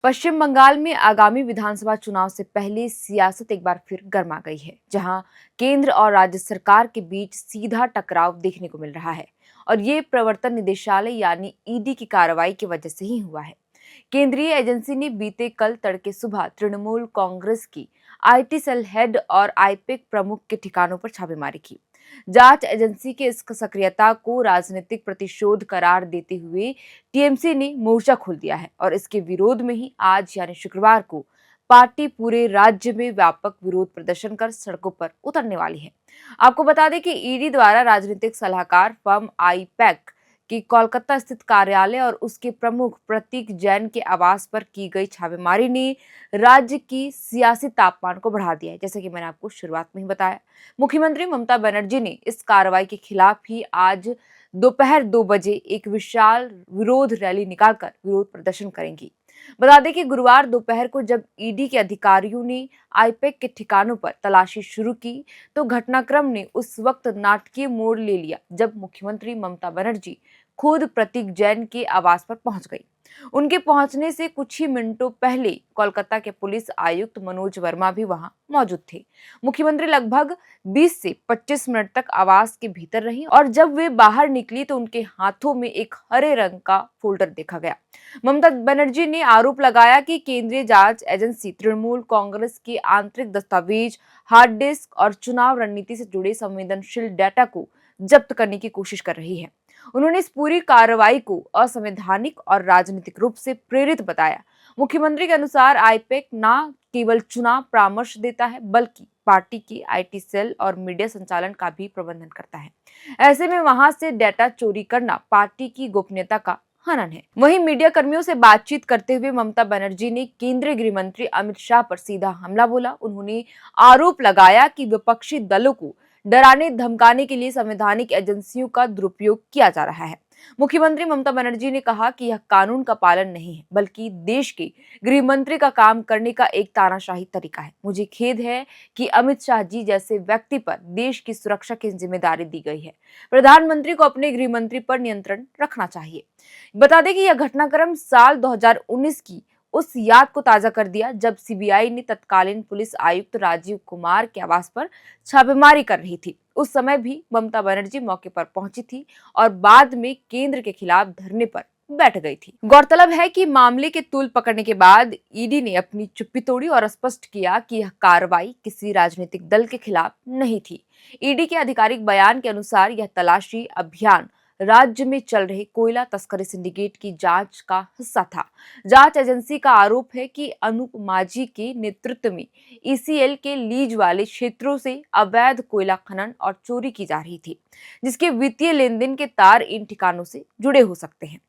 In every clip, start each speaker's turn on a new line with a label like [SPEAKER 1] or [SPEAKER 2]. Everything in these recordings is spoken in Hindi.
[SPEAKER 1] पश्चिम बंगाल में आगामी विधानसभा चुनाव से पहले सियासत एक बार फिर गर्मा गई है, जहां केंद्र और राज्य सरकार के बीच सीधा टकराव देखने को मिल रहा है। और ये प्रवर्तन निदेशालय यानी ईडी की कार्रवाई की वजह से ही हुआ है। केंद्रीय एजेंसी ने बीते कल तड़के सुबह तृणमूल कांग्रेस की आईटी सेल हेड और आईपेक प्रमुख के ठिकानों पर छापेमारी की। जांच एजेंसी के इस सक्रियता को राजनीतिक प्रतिशोध करार देते हुए टीएमसी ने मोर्चा खोल दिया है और इसके विरोध में ही आज यानी शुक्रवार को पार्टी पूरे राज्य में व्यापक विरोध प्रदर्शन कर सड़कों पर उतरने वाली है। आपको बता दें कि ईडी द्वारा राजनीतिक सलाहकार फर्म आईपैक कि कोलकाता स्थित कार्यालय और उसके प्रमुख प्रतीक जैन के आवास पर की गई छापेमारी ने राज्य की सियासी तापमान को बढ़ा दिया है। जैसे कि मैंने आपको शुरुआत में ही बताया, मुख्यमंत्री ममता बनर्जी ने इस कार्रवाई के खिलाफ ही आज दोपहर 2 बजे एक विशाल विरोध रैली निकालकर विरोध प्रदर्शन करेंगी। बता दें कि गुरुवार दोपहर को जब ईडी के अधिकारियों ने आईपैक के ठिकानों पर तलाशी शुरू की, तो घटनाक्रम ने उस वक्त नाटकीय मोड़ ले लिया जब मुख्यमंत्री ममता बनर्जी खुद प्रतीक जैन के आवास पर पहुंच गई। उनके पहुंचने से कुछ ही मिनटों पहले कोलकाता के पुलिस आयुक्त मनोज वर्मा भी वहां मौजूद थे। मुख्यमंत्री लगभग 20 से 25 मिनट तक आवास के भीतर रही और जब वे बाहर निकली तो उनके हाथों में एक हरे रंग का फोल्डर देखा गया। ममता बनर्जी ने आरोप लगाया कि केंद्रीय जांच एजेंसी तृणमूल कांग्रेस के आंतरिक दस्तावेज, हार्ड डिस्क और चुनाव रणनीति से जुड़े संवेदनशील डेटा को जब्त करने की कोशिश कर रही है। उन्होंने इस पूरी कार्रवाई को असंवैधानिक और राजनीतिक रूप से प्रेरित बताया। मुख्यमंत्री के अनुसार आईपैक न केवल चुनाव परामर्श देता है, बल्कि पार्टी की आईटी सेल और मीडिया संचालन का भी प्रबंधन करता है। ऐसे में वहां से डेटा चोरी करना पार्टी की गोपनीयता का हनन है। वहीं मीडिया कर्मियों से बातचीत करते हुए ममता बनर्जी ने केंद्रीय गृह मंत्री अमित शाह पर सीधा हमला बोला। उन्होंने आरोप लगाया कि विपक्षी दलों को डराने धमकाने के लिए संवैधानिक एजेंसियों का दुरुपयोग किया जा रहा है। मुख्यमंत्री ममता बनर्जी ने कहा कि यह कानून का पालन नहीं है, बल्कि देश के गृह मंत्री का काम करने का एक तानाशाही तरीका है। मुझे खेद है कि अमित शाह जी जैसे व्यक्ति पर देश की सुरक्षा की जिम्मेदारी दी गई है। प्रधानमंत्री को अपने गृह मंत्री पर नियंत्रण रखना चाहिए। बता दें कि यह घटनाक्रम साल 2019 की उस याद को ताजा कर दिया जब सीबीआई ने तत्कालीन पुलिस आयुक्त राजीव कुमार के आवास पर छापेमारी कर रही थी। उस समय भी ममता बनर्जी मौके पर पहुंची थी और बाद में केंद्र के खिलाफ धरने पर बैठ गई थी। गौरतलब है कि मामले के तूल पकड़ने के बाद ईडी ने अपनी चुप्पी तोड़ी और स्पष्ट किया कि यह कार्रवाई किसी राजनीतिक दल के खिलाफ नहीं थी। ईडी के आधिकारिक बयान के अनुसार यह तलाशी अभियान राज्य में चल रहे कोयला तस्करी सिंडिकेट की जांच का हिस्सा था। जांच एजेंसी का आरोप है कि अनूप माझी के नेतृत्व में ईसीएल के लीज वाले क्षेत्रों से अवैध कोयला खनन और चोरी की जा रही थी, जिसके वित्तीय लेन देन के तार इन ठिकानों से जुड़े हो सकते हैं।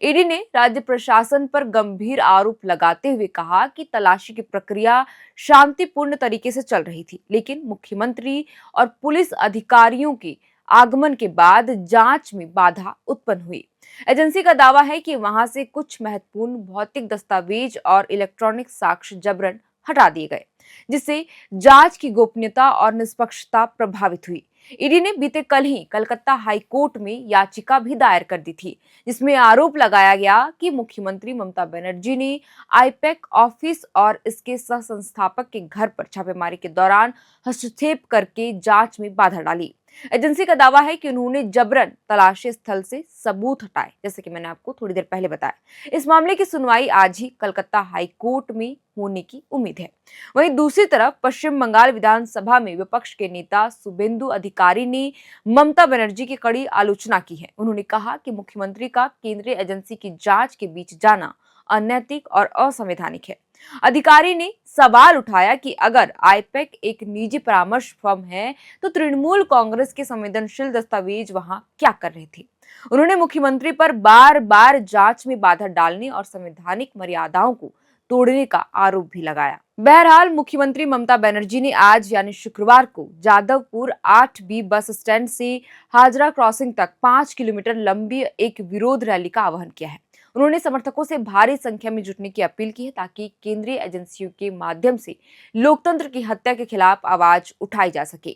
[SPEAKER 1] ईडी ने राज्य प्रशासन पर गंभीर आरोप लगाते हुए कहा कि तलाशी की प्रक्रिया शांतिपूर्ण तरीके से चल रही थी, लेकिन मुख्यमंत्री और पुलिस अधिकारियों के आगमन के बाद जांच में बाधा उत्पन्न हुई। एजेंसी का दावा है कि वहां से कुछ महत्वपूर्ण भौतिक दस्तावेज और इलेक्ट्रॉनिक साक्ष्य जबरन हटा दिए गए, जिससे जांच की गोपनीयता और निष्पक्षता प्रभावित हुई। ईडी ने बीते कल ही कलकत्ता हाई कोर्ट में याचिका भी दायर कर दी थी, जिसमें आरोप लगाया गया कि मुख्यमंत्री ममता बनर्जी ने आईपैक ऑफिस और इसके सह संस्थापक के घर पर छापेमारी के दौरान हस्तक्षेप करके जांच में बाधा डाली। एजेंसी का दावा है कि उन्होंने जबरन तलाशी स्थल से सबूत हटाए, जैसे कि मैंने आपको थोड़ी देर पहले बताया। इस मामले की सुनवाई आज ही कलकत्ता हाई कोर्ट में होने की उम्मीद है। वहीं दूसरी तरफ पश्चिम बंगाल विधानसभा में विपक्ष के नेता शुभेंदु अधिकारी ने ममता बनर्जी की कड़ी आलोचना की है। उन्होंने कहा कि मुख्यमंत्री का केंद्रीय एजेंसी की जांच के बीच जाना अनैतिक और असंवैधानिक है। अधिकारी ने सवाल उठाया कि अगर आईपैक एक निजी परामर्श फर्म है तो तृणमूल कांग्रेस के संवेदनशील दस्तावेज वहां क्या कर रहे थे। उन्होंने मुख्यमंत्री पर बार बार जांच में बाधा डालने और संवैधानिक मर्यादाओं को तोड़ने का आरोप भी लगाया। बहरहाल मुख्यमंत्री ममता बनर्जी ने आज यानी शुक्रवार को जादवपुर 8B बस स्टैंड से हाजरा क्रॉसिंग तक 5 किलोमीटर लंबी एक विरोध रैली का आह्वान किया है। उन्होंने समर्थकों से भारी संख्या में जुटने की अपील की है ताकि केंद्रीय एजेंसियों के माध्यम से लोकतंत्र की हत्या के खिलाफ आवाज उठाई जा सके।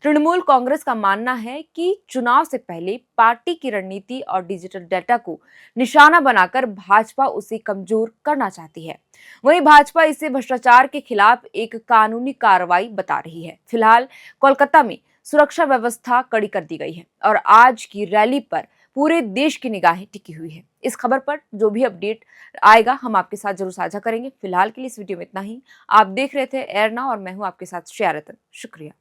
[SPEAKER 1] तृणमूल कांग्रेस का मानना है कि चुनाव से पहले पार्टी की रणनीति और डिजिटल डेटा को निशाना बनाकर भाजपा उसे कमजोर करना चाहती है। वहीं भाजपा इसे भ्रष्टाचार के खिलाफ एक कानूनी कार्रवाई बता रही है। फिलहाल कोलकाता में सुरक्षा व्यवस्था कड़ी कर दी गई है और आज की रैली पर पूरे देश की निगाहें टिकी हुई है। इस खबर पर जो भी अपडेट आएगा हम आपके साथ जरूर साझा करेंगे। फिलहाल के लिए इस वीडियो में इतना ही। आप देख रहे थे एरना और मैं हूं आपके साथ श्रेया रतन। शुक्रिया।